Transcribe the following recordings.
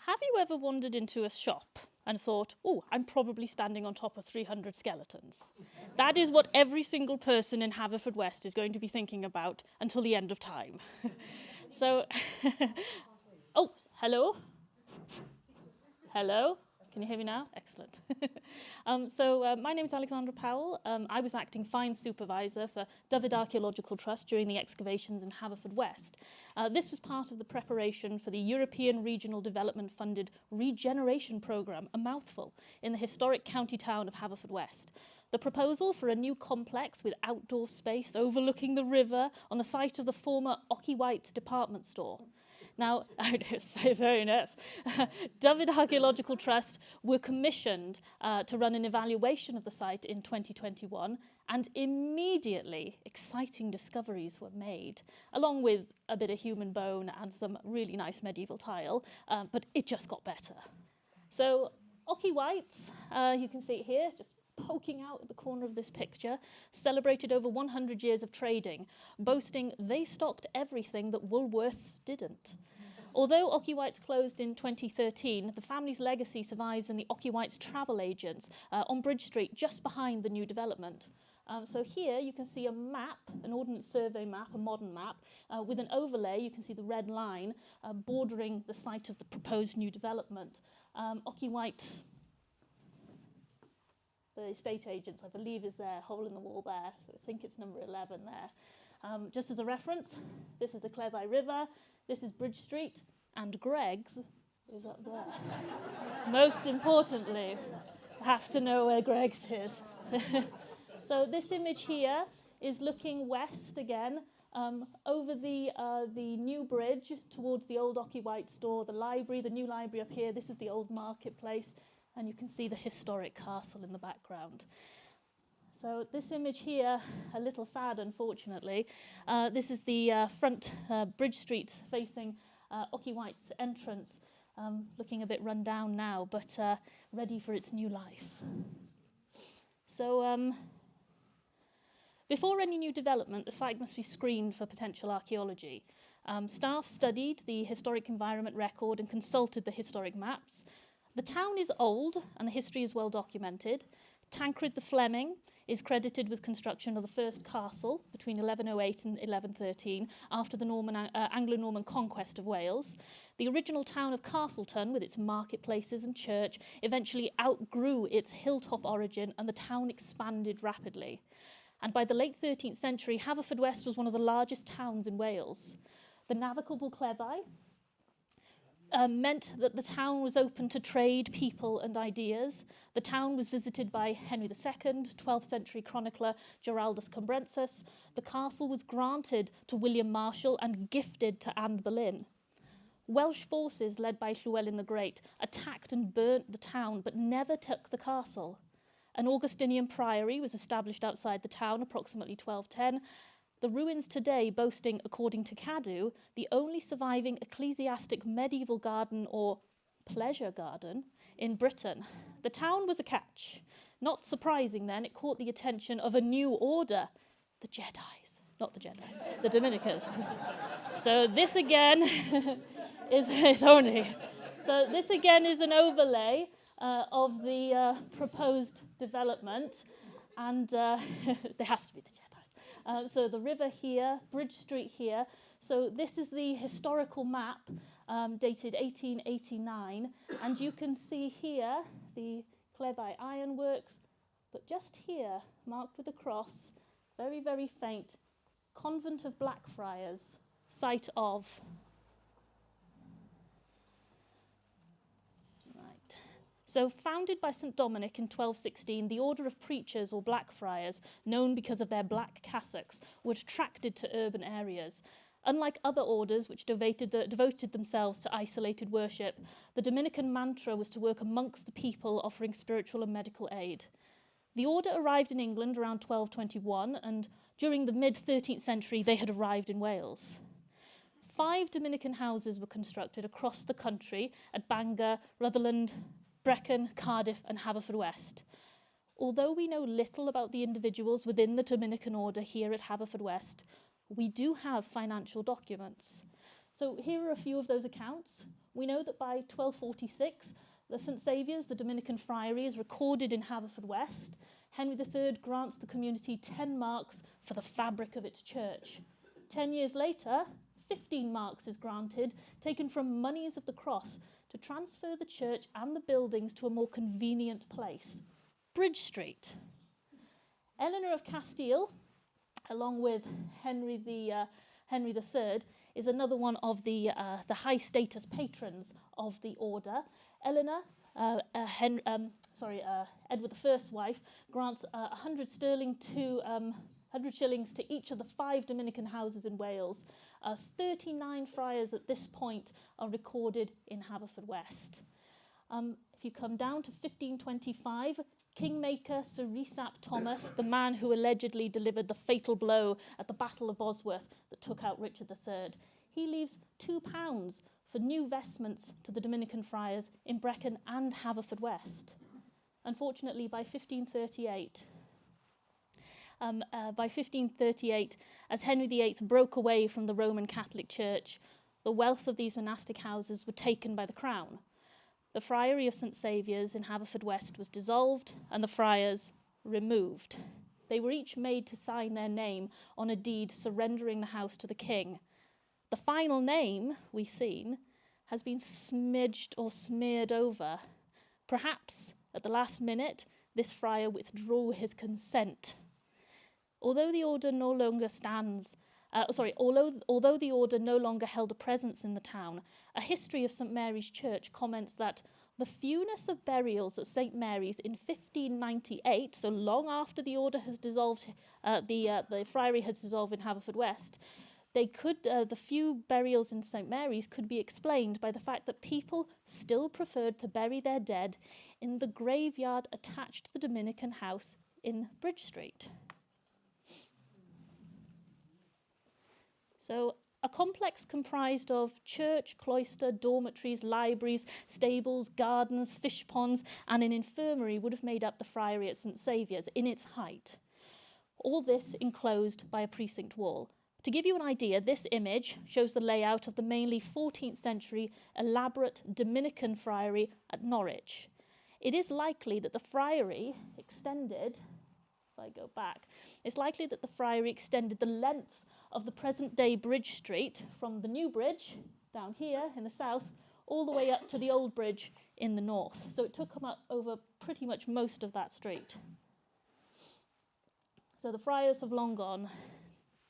Have you ever wandered into a shop and thought, oh, I'm probably standing on top of 300 skeletons? That is what every single person in Haverfordwest is going to be thinking about until the end of time. So, oh, hello? Hello? Can you hear me now? Excellent. My name is Alexandra Powell. I was acting fine supervisor for Dyfed Archaeological Trust during the excavations in Haverfordwest. This was part of the preparation for the European Regional Development Funded Regeneration Programme, a mouthful, in the historic county town of Haverfordwest. The proposal for a new complex with outdoor space overlooking the river on the site of the former Archaeoleg department store. Now, it's very, very nice. Dyfed Archaeological Trust were commissioned to run an evaluation of the site in 2021, and immediately exciting discoveries were made, along with a bit of human bone and some really nice medieval tile, but it just got better. So, Archaeoleg, you can see it here, just poking out at the corner of this picture, celebrated over 100 years of trading, boasting they stocked everything that Woolworths didn't. Although Archaeoleg closed in 2013, the family's legacy survives in the Archaeoleg travel agents on Bridge Street, just behind the new development. So here you can see a map, an Ordnance Survey map, a modern map, with an overlay. You can see the red line bordering the site of the proposed new development. Archaeoleg, the estate agents, I believe, is there, hole in the wall there. I think it's number 11 there. Just as a reference, this is the Cleddau River, this is Bridge Street, and Greg's is up there. Most importantly, I have to know where Greg's is. So this image here is looking west again, over the new bridge towards the old Archaeoleg store, the library, the new library up here. This is the old marketplace. And you can see the historic castle in the background. So this image here, a little sad, unfortunately. This is the front Bridge Street facing Archaeoleg's entrance, looking a bit run down now, but ready for its new life. So before any new development, the site must be screened for potential archaeology. Staff studied the historic environment record and consulted the historic maps. The town is old and the history is well documented. Tancred the Fleming is credited with construction of the first castle between 1108 and 1113 after the Anglo-Norman conquest of Wales. The original town of Castleton, with its marketplaces and church, eventually outgrew its hilltop origin and the town expanded rapidly. And by the late 13th century, Haverfordwest was one of the largest towns in Wales. The navigable Cleddau meant that the town was open to trade, people and ideas. The town was visited by Henry II, 12th century chronicler Geraldus Cambrensis. The castle was granted to William Marshal and gifted to Anne Boleyn. Welsh forces led by Llywelyn the Great attacked and burnt the town but never took the castle. An Augustinian priory was established outside the town approximately 1210. The ruins today boasting, according to Cadw, the only surviving ecclesiastic medieval garden or pleasure garden in Britain. The town was a catch. Not surprising then, it caught the attention of a new order, the Jedis, not the Jedi, the Dominicans. So this again is only. So this again is an overlay of the proposed development, and there has to be the Jedi. So the river here, Bridge Street here. So this is the historical map dated 1889. And you can see here the Cleddau Ironworks, but just here, marked with a cross, very, very faint, Convent of Blackfriars, site of. So founded by St. Dominic in 1216, the order of preachers or Blackfriars, known because of their black cassocks, were attracted to urban areas. Unlike other orders which devoted themselves to isolated worship, the Dominican mantra was to work amongst the people, offering spiritual and medical aid. The order arrived in England around 1221, and during the mid-13th century they had arrived in Wales. 5 Dominican houses were constructed across the country at Bangor, Rutherland, Brecon, Cardiff and Haverfordwest. Although we know little about the individuals within the Dominican order here at Haverfordwest, we do have financial documents. So here are a few of those accounts. We know that by 1246, the St Saviour's, the Dominican Friary, is recorded in Haverfordwest. Henry III grants the community 10 marks for the fabric of its church. 10 years later, 15 marks is granted, taken from moneys of the cross, to transfer the church and the buildings to a more convenient place, Bridge Street. Eleanor of Castile, along with Henry III, is another one of the high status patrons of the order. Eleanor, Edward I's wife, grants 100 shillings to each of the 5 Dominican houses in Wales. 39 friars at this point are recorded in Haverfordwest. If you come down to 1525, Kingmaker Sir Resap Thomas, the man who allegedly delivered the fatal blow at the Battle of Bosworth that took out Richard III, he leaves £2 for new vestments to the Dominican friars in Brecon and Haverfordwest. Unfortunately, by 1538, as Henry VIII broke away from the Roman Catholic Church, the wealth of these monastic houses were taken by the Crown. The Friary of St Saviour's in Haverfordwest was dissolved and the friars removed. They were each made to sign their name on a deed surrendering the house to the king. The final name we've seen has been smidged or smeared over. Perhaps at the last minute, this friar withdrew his consent. Although the order no longer held a presence in the town, a history of St Mary's Church comments that the fewness of burials at St Mary's in 1598, so long after the order has dissolved, the friary has dissolved in Haverfordwest, the few burials in St Mary's could be explained by the fact that people still preferred to bury their dead in the graveyard attached to the Dominican house in Bridge Street. So a complex comprised of church, cloister, dormitories, libraries, stables, gardens, fish ponds, and an infirmary would have made up the friary at St Saviour's in its height. All this enclosed by a precinct wall. To give you an idea, this image shows the layout of the mainly 14th century elaborate Dominican friary at Norwich. It is likely that the friary extended, if I go back, it's likely that the friary extended the length of the present-day Bridge Street from the new bridge down here in the south all the way up to the old bridge in the north. So it took them up over pretty much most of that street. So the friars have long gone,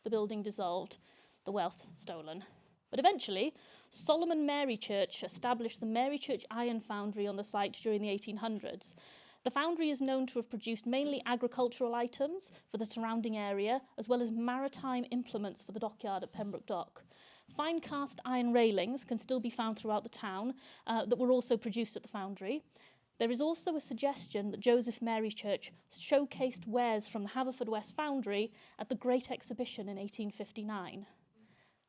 the building dissolved, the wealth stolen. But eventually, Solomon Mary Church established the Mary Church Iron Foundry on the site during the 1800s. The foundry is known to have produced mainly agricultural items for the surrounding area, as well as maritime implements for the dockyard at Pembroke Dock. Fine cast iron railings can still be found throughout the town that were also produced at the foundry. There is also a suggestion that Joseph Mary Church showcased wares from the Haverfordwest foundry at the Great Exhibition in 1859.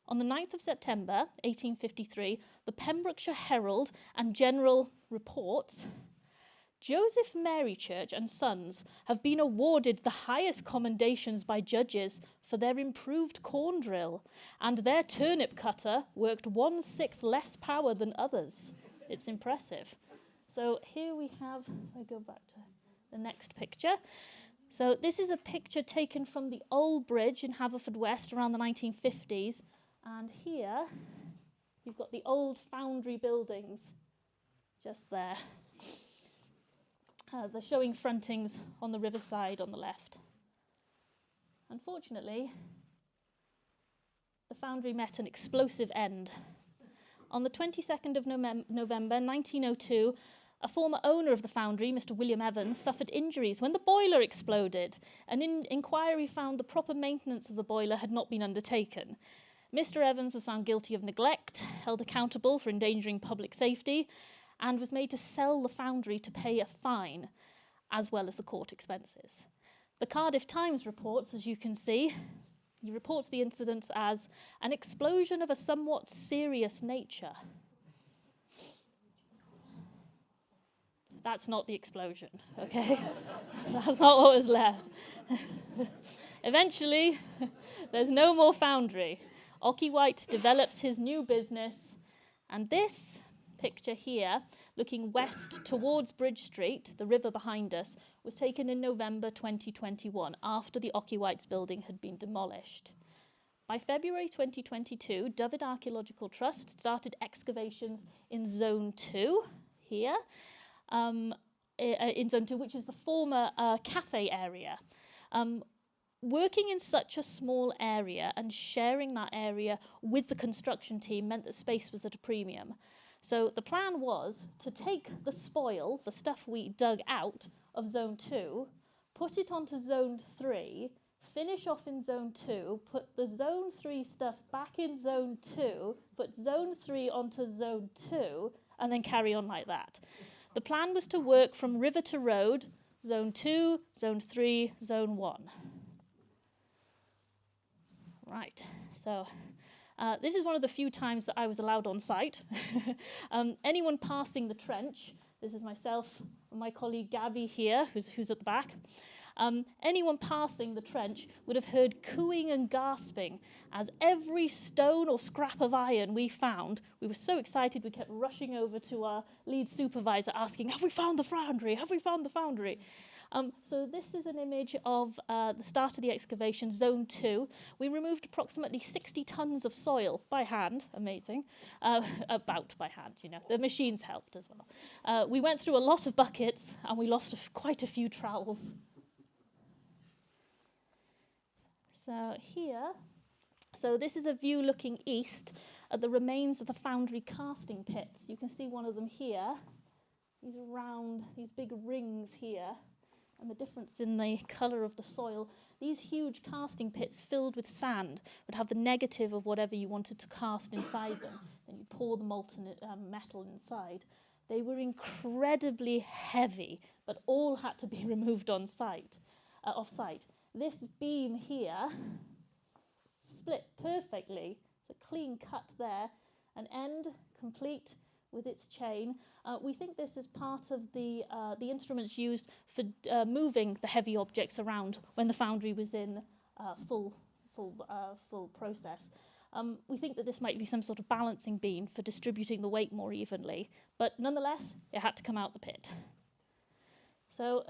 On the 9th of September, 1853, the Pembrokeshire Herald and General reports, Joseph Mary Church and Sons have been awarded the highest commendations by judges for their improved corn drill, and their turnip cutter worked 1/6 less power than others. It's impressive. So here we have, I'll go back to the next picture. So this is a picture taken from the old bridge in Haverfordwest around the 1950s. And here you've got the old foundry buildings just there. They're showing frontings on the riverside on the left. Unfortunately, the foundry met an explosive end. On the 22nd of November 1902, a former owner of the foundry, Mr. William Evans, suffered injuries when the boiler exploded. An inquiry found the proper maintenance of the boiler had not been undertaken. Mr. Evans was found guilty of neglect, held accountable for endangering public safety, and was made to sell the foundry to pay a fine, as well as the court expenses. The Cardiff Times reports, as you can see, he reports the incident as an explosion of a somewhat serious nature. That's not the explosion, okay? That's not what was left. Eventually, there's no more foundry. White develops his new business, and this picture here, looking west towards Bridge Street, the river behind us, was taken in November 2021, after the White's building had been demolished. By February 2022, Dyfed Archaeological Trust started excavations in Zone 2, here, in Zone 2, which is the former cafe area. Working in such a small area and sharing that area with the construction team meant that space was at a premium. So the plan was to take the spoil, the stuff we dug out of Zone 2, put it onto Zone 3, finish off in Zone 2, put the Zone 3 stuff back in Zone 2, put Zone 3 onto Zone 2, and then carry on like that. The plan was to work from river to road, Zone 2, Zone 3, Zone 1. Right, so this is one of the few times that I was allowed on site. Anyone passing the trench, this is myself and my colleague Gabby here, who's at the back. Anyone passing the trench would have heard cooing and gasping as every stone or scrap of iron we found, we were so excited we kept rushing over to our lead supervisor asking, have we found the foundry? Have we found the foundry? So this is an image of the start of the excavation, Zone 2. We removed approximately 60 tons of soil by hand, amazing, about by hand, you know, the machines helped as well. We went through a lot of buckets and we lost quite a few trowels. So here, this is a view looking east at the remains of the foundry casting pits. You can see one of them here, these big rings here, and the difference in the colour of the soil. These huge casting pits filled with sand would have the negative of whatever you wanted to cast inside them. Then you pour the molten metal inside. They were incredibly heavy, but all had to be removed off-site. This beam here split perfectly, it's a clean cut there, an end complete with its chain. We think this is part of the instruments used for moving the heavy objects around when the foundry was in full process. We think that this might be some sort of balancing beam for distributing the weight more evenly, but nonetheless, it had to come out the pit. So,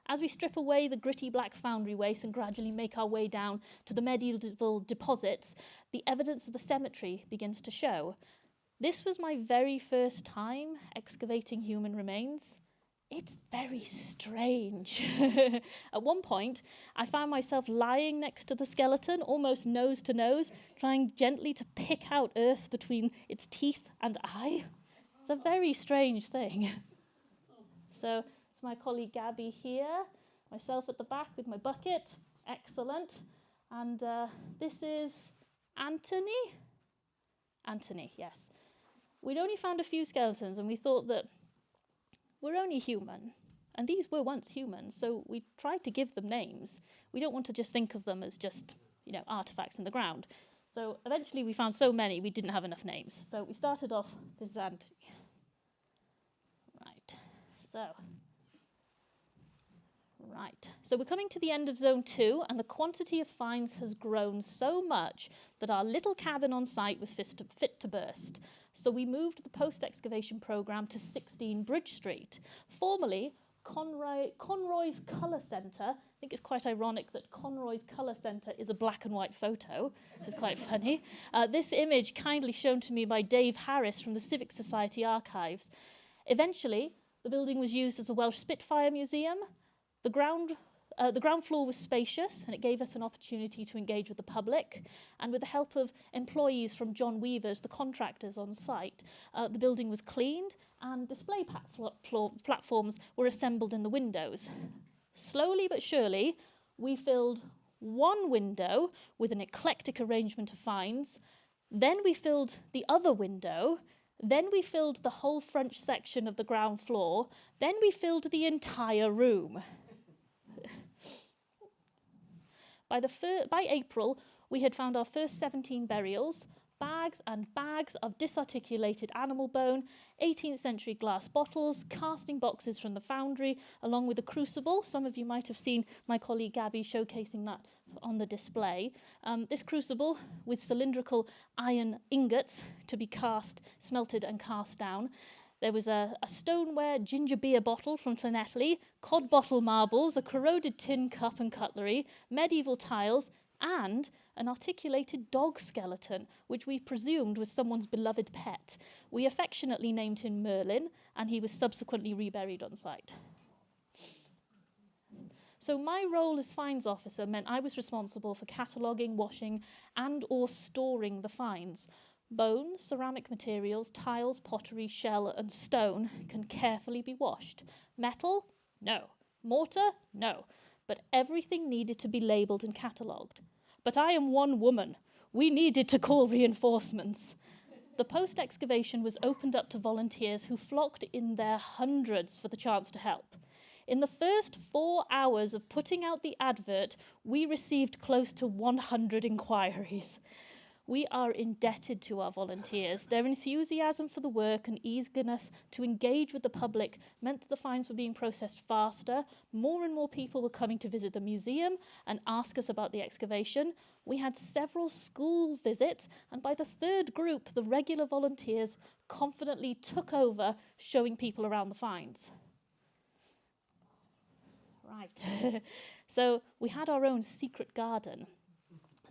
as we strip away the gritty black foundry waste and gradually make our way down to the medieval deposits, the evidence of the cemetery begins to show. This was my very first time excavating human remains. It's very strange. At one point, I found myself lying next to the skeleton, almost nose to nose, trying gently to pick out earth between its teeth and eye. It's a very strange thing. So it's my colleague Gabby here, myself at the back with my bucket. Excellent. And this is Anthony. Anthony, yes. We'd only found a few skeletons and we thought that we're only human. And these were once humans, so we tried to give them names. We don't want to just think of them as just, you know, artifacts in the ground. So eventually we found so many we didn't have enough names. So we started off with Anthony. Right, so we're coming to the end of Zone 2, and the quantity of finds has grown so much that our little cabin on site was fit to burst. So we moved the post-excavation programme to 16 Bridge Street, formerly Conroy's Colour Centre. I think it's quite ironic that Conroy's Colour Centre is a black and white photo, which is quite funny. This image kindly shown to me by Dave Harris from the Civic Society Archives. Eventually, the building was used as a Welsh Spitfire museum. The ground floor was spacious, and it gave us an opportunity to engage with the public. And with the help of employees from John Weaver's, the contractors on site, the building was cleaned and display platforms were assembled in the windows. Slowly but surely, we filled one window with an eclectic arrangement of finds. Then we filled the other window. Then we filled the whole French section of the ground floor. Then we filled the entire room. By April, we had found our first 17 burials, bags and bags of disarticulated animal bone, 18th century glass bottles, casting boxes from the foundry, along with a crucible. Some of you might have seen my colleague Gabby showcasing that on the display. This crucible with cylindrical iron ingots to be cast, smelted and cast down. There was a stoneware ginger beer bottle from Llanelli, cod bottle marbles, a corroded tin cup and cutlery, medieval tiles, and an articulated dog skeleton, which we presumed was someone's beloved pet. We affectionately named him Merlin, and he was subsequently reburied on site. So my role as finds officer meant I was responsible for cataloguing, washing, and or storing the finds. Bone, ceramic materials, tiles, pottery, shell, and stone can carefully be washed. Metal? No. Mortar? No. But everything needed to be labelled and catalogued. But I am one woman. We needed to call reinforcements. The post-excavation was opened up to volunteers who flocked in their hundreds for the chance to help. In the first 4 hours of putting out the advert, we received close to 100 inquiries. We are indebted to our volunteers. Their enthusiasm for the work and eagerness to engage with the public meant that the finds were being processed faster. More and more people were coming to visit the museum and ask us about the excavation. We had several school visits, and by the third group, the regular volunteers confidently took over, showing people around the finds. Right. So we had our own secret garden.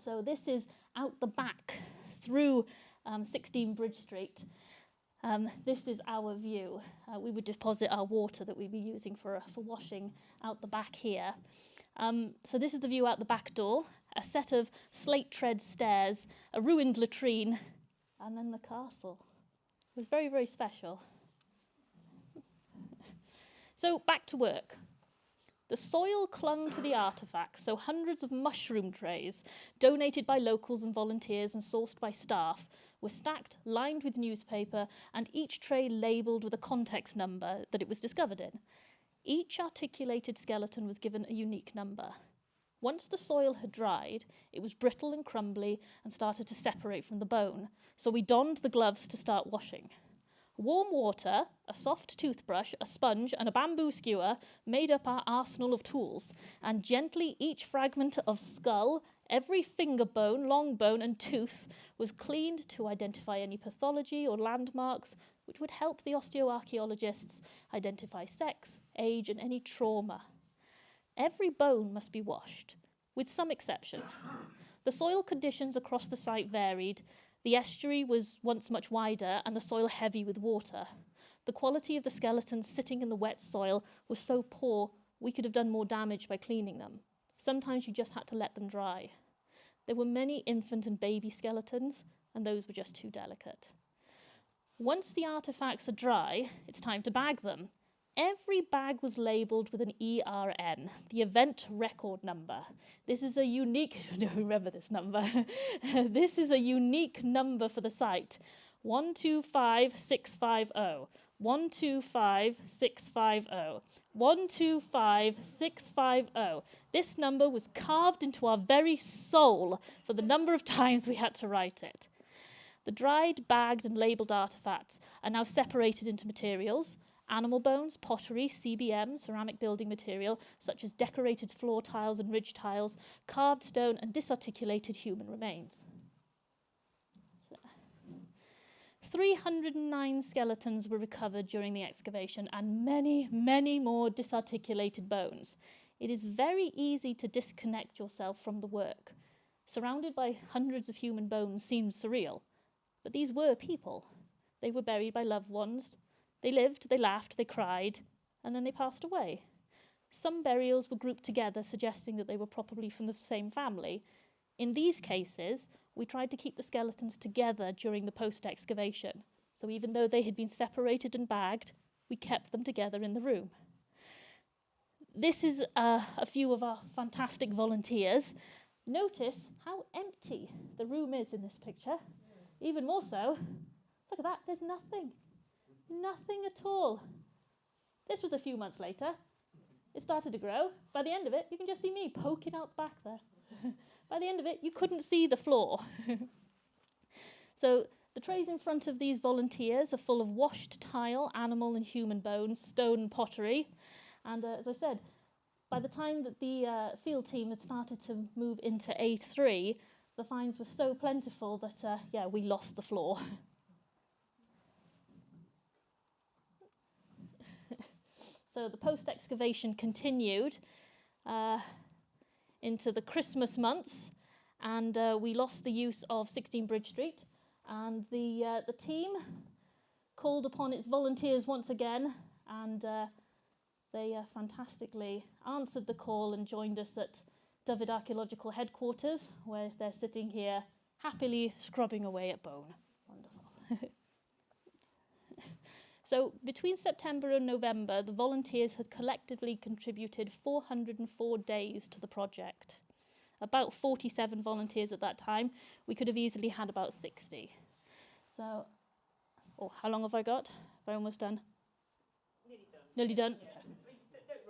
So this is out the back through 16 Bridge Street. This is our view. We would deposit our water that we'd be using for washing out the back here. So this is the view out the back door, a set of slate tread stairs, a ruined latrine, and then the castle. It was very, very special. So back to work. The soil clung to the artefacts, so hundreds of mushroom trays, donated by locals and volunteers and sourced by staff, were stacked, lined with newspaper, and each tray labelled with a context number that it was discovered in. Each articulated skeleton was given a unique number. Once the soil had dried, it was brittle and crumbly and started to separate from the bone, so we donned the gloves to start washing. Warm water, a soft toothbrush, a sponge, and a bamboo skewer made up our arsenal of tools, and gently each fragment of skull, every finger bone, long bone, and tooth was cleaned to identify any pathology or landmarks which would help the osteoarchaeologists identify sex, age, and any trauma. Every bone must be washed, with some exception. The soil conditions across the site varied. The estuary was once much wider and the soil heavy with water. The quality of the skeletons sitting in the wet soil was so poor we could have done more damage by cleaning them. Sometimes you just had to let them dry. There were many infant and baby skeletons, and those were just too delicate. Once the artifacts are dry, it's time to bag them. Every bag was labelled with an ERN, the event record number. This is a unique, remember this number, this is a unique number for the site, 125650, 125650, 125650. This number was carved into our very soul for the number of times we had to write it. The dried, bagged and labelled artefacts are now separated into materials: animal bones, pottery, CBM, ceramic building material, such as decorated floor tiles and ridge tiles, carved stone, and disarticulated human remains. 309 skeletons were recovered during the excavation, and many, many more disarticulated bones. It is very easy to disconnect yourself from the work. Surrounded by hundreds of human bones seems surreal, but these were people. They were buried by loved ones. They lived, they laughed, they cried, and then they passed away. Some burials were grouped together, suggesting that they were probably from the same family. In these cases, we tried to keep the skeletons together during the post-excavation. So even though they had been separated and bagged, we kept them together in the room. This is a few of our fantastic volunteers. Notice how empty the room is in this picture. Even more so, look at that, there's nothing. Nothing at all. This was a few months later. It started to grow. By the end of it, you can just see me poking out the back there. By the end of it, you couldn't see the floor. So the trays in front of these volunteers are full of washed tile, animal and human bones, stone and pottery. And as I said, By the time that the field team had started to move into A3, the finds were so plentiful that, yeah, we lost the floor. So the post-excavation continued into the Christmas months, and we lost the use of 16 Bridge Street, and the team called upon its volunteers once again, and they fantastically answered the call and joined us at Dyfed Archaeological Headquarters, where they're sitting here happily scrubbing away at bone. Wonderful. So between September and November, the volunteers had collectively contributed 404 days to the project. About 47 volunteers at that time. We could have easily had about 60. So, oh, how long have I got? Have I almost done? Nearly done. Nearly done? Yeah. Don't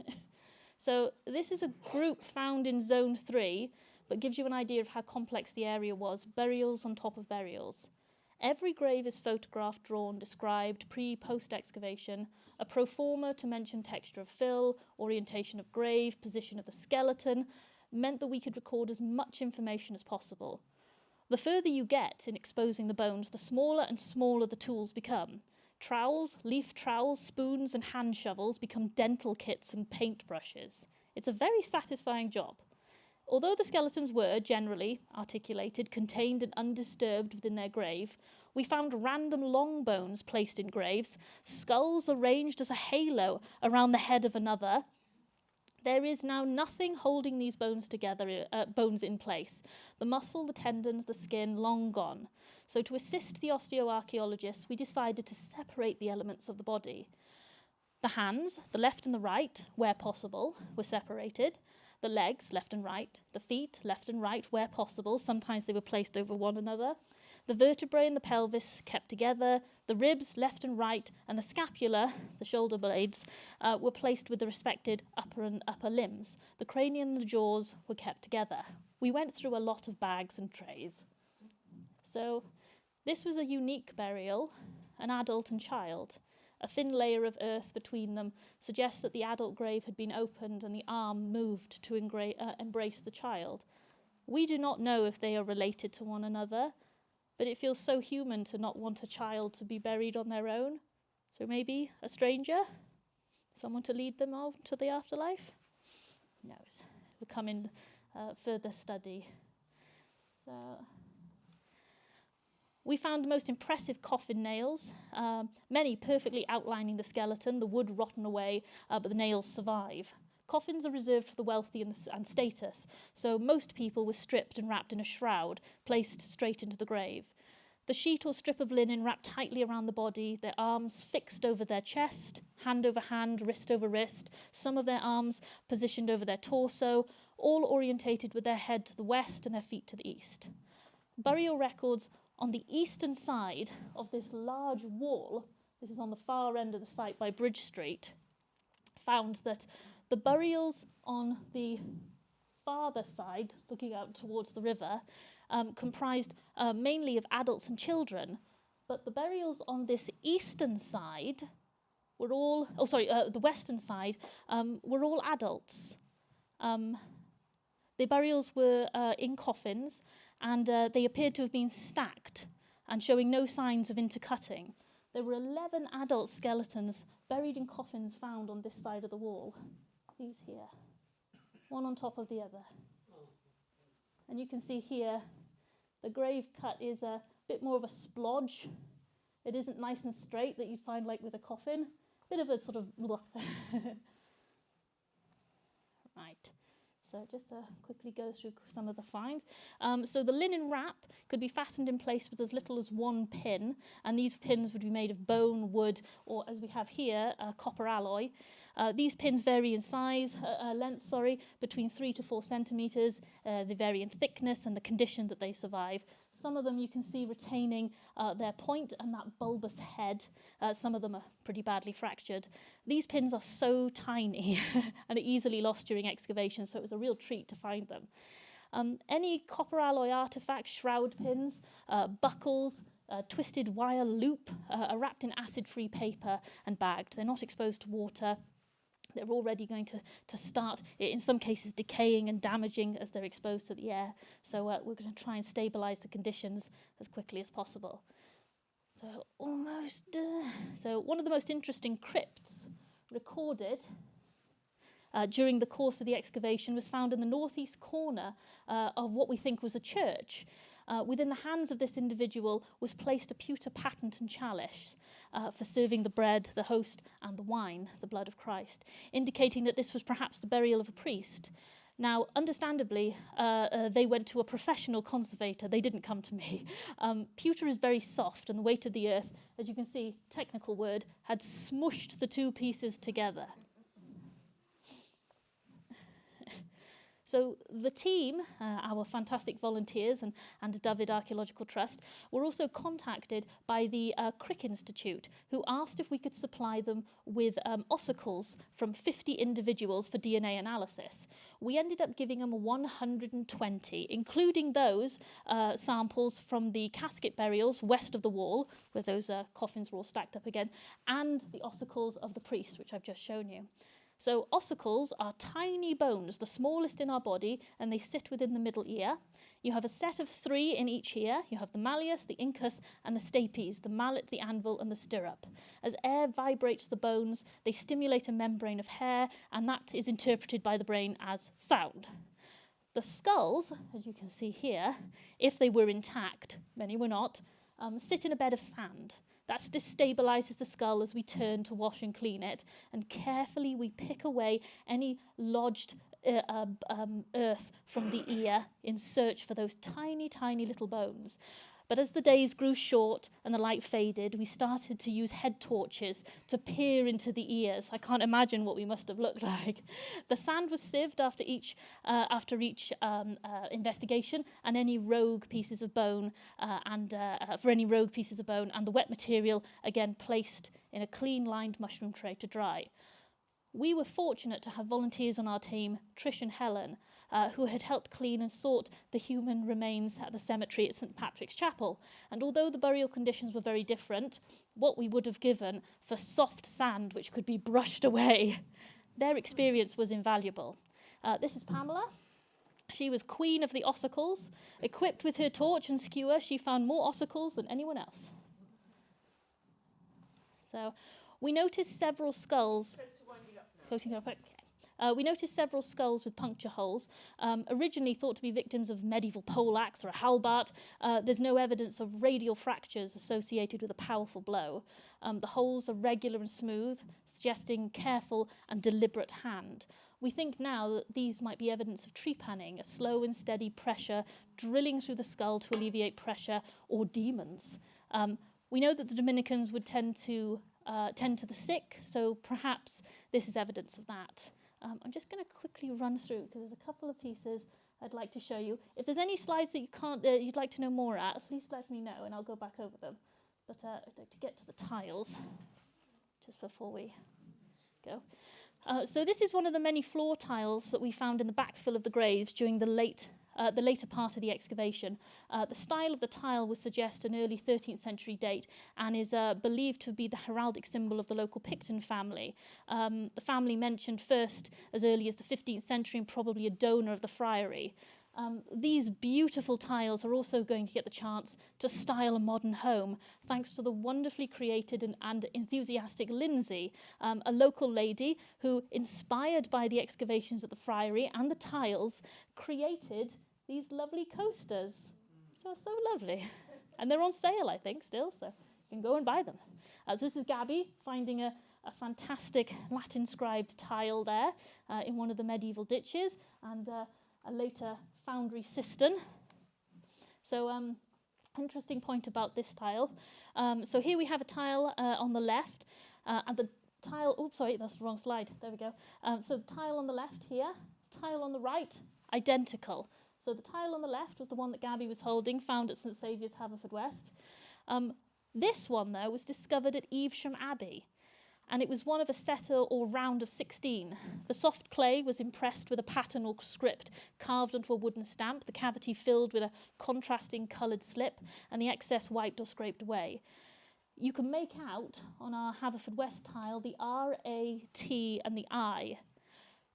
rush. So this is a group found in Zone 3, but gives you an idea of how complex the area was. Burials on top of burials. Every grave is photographed, drawn, described, pre-post excavation, a pro forma to mention texture of fill, orientation of grave, position of the skeleton, meant that we could record as much information as possible. The further you get in exposing the bones, the smaller and smaller the tools become. Trowels, leaf trowels, spoons and hand shovels become dental kits and paintbrushes. It's a very satisfying job. Although the skeletons were, generally, articulated, contained and undisturbed within their grave, we found random long bones placed in graves, skulls arranged as a halo around the head of another. There is now nothing holding these bones together, bones in place. The muscle, the tendons, the skin, long gone. So to assist the osteoarchaeologists, we decided to separate the elements of the body. The hands, the left and the right, where possible, were separated. The legs, left and right, the feet, left and right, where possible. Sometimes they were placed over one another. The vertebrae and the pelvis kept together. The ribs, left and right, and the scapula, the shoulder blades, were placed with the respective upper limbs. The cranium and the jaws were kept together. We went through a lot of bags and trays. So this was a unique burial, an adult and child. A thin layer of earth between them suggests that the adult grave had been opened and the arm moved to embrace the child. We do not know if they are related to one another, but it feels so human to not want a child to be buried on their own. So maybe a stranger, someone to lead them on to the afterlife? Who knows? We'll come in further study. So we found the most impressive coffin nails, many perfectly outlining the skeleton, the wood rotten away, but the nails survive. Coffins are reserved for the wealthy and status, so most people were stripped and wrapped in a shroud, placed straight into the grave. The sheet or strip of linen wrapped tightly around the body, their arms fixed over their chest, hand over hand, wrist over wrist, some of their arms positioned over their torso, all orientated with their head to the west and their feet to the east. Burial records on the eastern side of this large wall, this is on the far end of the site by Bridge Street, found that the burials on the farther side, looking out towards the river, comprised mainly of adults and children, but the burials on this eastern side were all, the western side, were all adults. The burials were in coffins, and they appeared to have been stacked and showing no signs of intercutting. There were 11 adult skeletons buried in coffins found on this side of the wall. These here, one on top of the other. And you can see here, the grave cut is a bit more of a splodge. It isn't nice and straight that you'd find like with a coffin. Bit of a sort of right. So just to quickly go through some of the finds. So the linen wrap could be fastened in place with as little as one pin, and these pins would be made of bone, wood, or as we have here, copper alloy. These pins vary in length, between 3 to 4 centimetres. They vary in thickness and the condition that they survive. Some of them you can see retaining their point and that bulbous head. Some of them are pretty badly fractured. These pins are so tiny and are easily lost during excavation, so it was a real treat to find them. Any copper alloy artifacts, shroud pins, buckles, twisted wire loop are wrapped in acid-free paper and bagged. They're not exposed to water. they're already going to start, in some cases, decaying and damaging as they're exposed to the air. So we're going to try and stabilize the conditions as quickly as possible. So almost, so one of the most interesting crypts recorded during the course of the excavation was found in the northeast corner of what we think was a church. Within the hands of this individual was placed a pewter patent and chalice for serving the bread, the host, and the wine, the blood of Christ, indicating that this was perhaps the burial of a priest. Now, understandably, they went to a professional conservator. They didn't come to me. Pewter is very soft, and the weight of the earth, as you can see, technical word, had smushed the two pieces together. So the team, our fantastic volunteers and the Dyfed Archaeological Trust, were also contacted by the Crick Institute, who asked if we could supply them with ossicles from 50 individuals for DNA analysis. We ended up giving them 120, including those samples from the casket burials west of the wall, where those coffins were all stacked up again, and the ossicles of the priest, which I've just shown you. So ossicles are tiny bones, the smallest in our body, and they sit within the middle ear. You have a set of 3 in each ear. You have the malleus, the incus, and the stapes, the mallet, the anvil, and the stirrup. As air vibrates the bones, they stimulate a membrane of hair, and that is interpreted by the brain as sound. The skulls, as you can see here, if they were intact, many were not, sit in a bed of sand. This stabilizes the skull as we turn to wash and clean it, and carefully we pick away any lodged earth from the ear in search for those tiny, tiny little bones. But as the days grew short and the light faded, we started to use head torches to peer into the ears. I can't imagine what we must have looked like. The sand was sieved after each investigation, and any rogue pieces of bone, and the wet material again placed in a clean-lined mushroom tray to dry. We were fortunate to have volunteers on our team, Trish and Helen, who had helped clean and sort the human remains at the cemetery at St. Patrick's Chapel. And although the burial conditions were very different, what we would have given for soft sand which could be brushed away, their experience was invaluable. This is Pamela. She was queen of the ossicles. Equipped with her torch and skewer, she found more ossicles than anyone else. So we noticed several skulls. Closing up. We noticed several skulls with puncture holes, originally thought to be victims of medieval poleaxe or a halbart. There's no evidence of radial fractures associated with a powerful blow. The holes are regular and smooth, suggesting careful and deliberate hand. We think now that these might be evidence of trepanning, a slow and steady pressure drilling through the skull to alleviate pressure, or demons. We know that the Dominicans would tend to the sick, so perhaps this is evidence of that. I'm just going to quickly run through, because there's a couple of pieces I'd like to show you. If there's any slides that you'd like to know more at, please let me know and I'll go back over them. But I'd like to get to the tiles just before we go. So this is one of the many floor tiles that we found in the backfill of the graves during the later part of the excavation. The style of the tile would suggest an early 13th century date and is believed to be the heraldic symbol of the local Picton family. The family mentioned first as early as the 15th century and probably a donor of the Friary. These beautiful tiles are also going to get the chance to style a modern home, thanks to the wonderfully created and enthusiastic Lindsay, a local lady who, inspired by the excavations at the Friary and the tiles, created these lovely coasters, which are so lovely. And they're on sale, I think, still, so you can go and buy them. So this is Gabby finding a fantastic Latin-scribed tile there in one of the medieval ditches, and a later foundry cistern. So interesting point about this tile. So here we have a tile on the left, and the tile, oops, sorry, that's the wrong slide. There we go. So the tile on the left here, tile on the right, identical. So the tile on the left was the one that Gabby was holding, found at St Saviour's, Haverfordwest. This one, though, was discovered at Evesham Abbey, and it was one of a set or round of 16. The soft clay was impressed with a pattern or script carved onto a wooden stamp, the cavity filled with a contrasting coloured slip, and the excess wiped or scraped away. you can make out on our Haverfordwest tile the R, A, T and the I.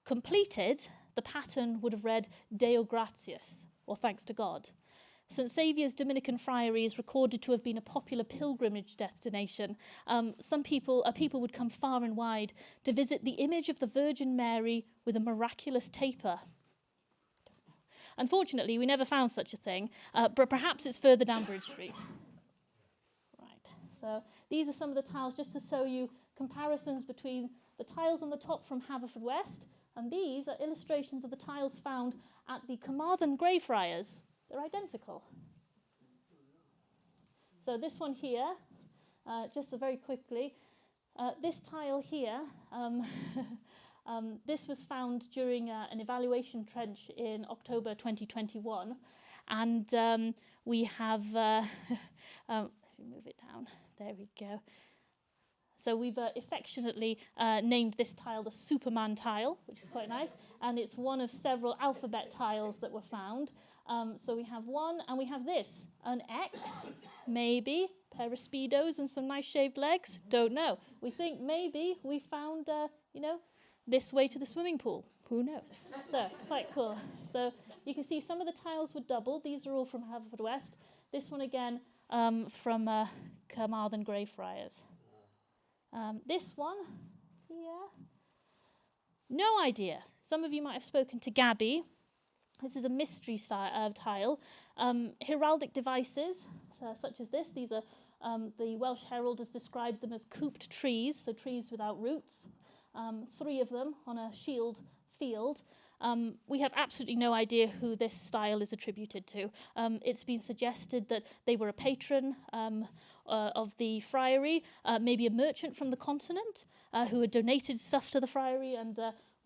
Completed, the pattern would have read Deo Gratias, or thanks to God. St. Saviour's Dominican Friary is recorded to have been a popular pilgrimage destination. People would come far and wide to visit the image of the Virgin Mary with a miraculous taper. Unfortunately, we never found such a thing, but perhaps it's further down Bridge Street. Right, so these are some of the tiles just to show you comparisons between the tiles on the top from Haverfordwest, and these are illustrations of the tiles found at the Carmarthen Greyfriars. They're identical. So this one here, just very quickly, this tile here, this was found during an evaluation trench in October 2021. And we have, if you move it down, there we go. So we've affectionately named this tile the Superman tile, which is quite nice. And it's one of several alphabet tiles that were found. So we have one, and we have this, an X, maybe, pair of Speedos and some nice shaved legs, don't know. We think maybe we found, this way to the swimming pool, who knows? So it's quite cool. So you can see some of the tiles were doubled. These are all from Haverfordwest. This one again from Carmarthen Greyfriars. This one here, no idea. Some of you might have spoken to Gabby. This is a mystery tile. Heraldic devices, such as this. These are, the Welsh Herald has described them as cooped trees, so trees without roots. 3 of them on a shield field. We have absolutely no idea who this style is attributed to. It's been suggested that they were a patron of the Friary, maybe a merchant from the continent who had donated stuff to the Friary and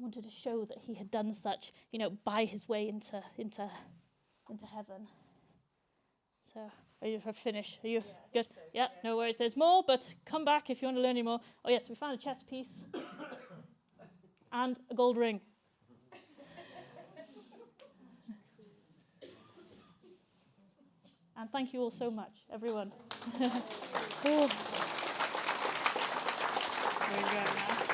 wanted to show that he had done such, buy his way into heaven. So, are you finished? Are you good? So, Yeah, no worries. There's more, but come back if you want to learn any more. Oh yes, we found a chess piece and a gold ring. And thank you all so much, everyone. There we go now.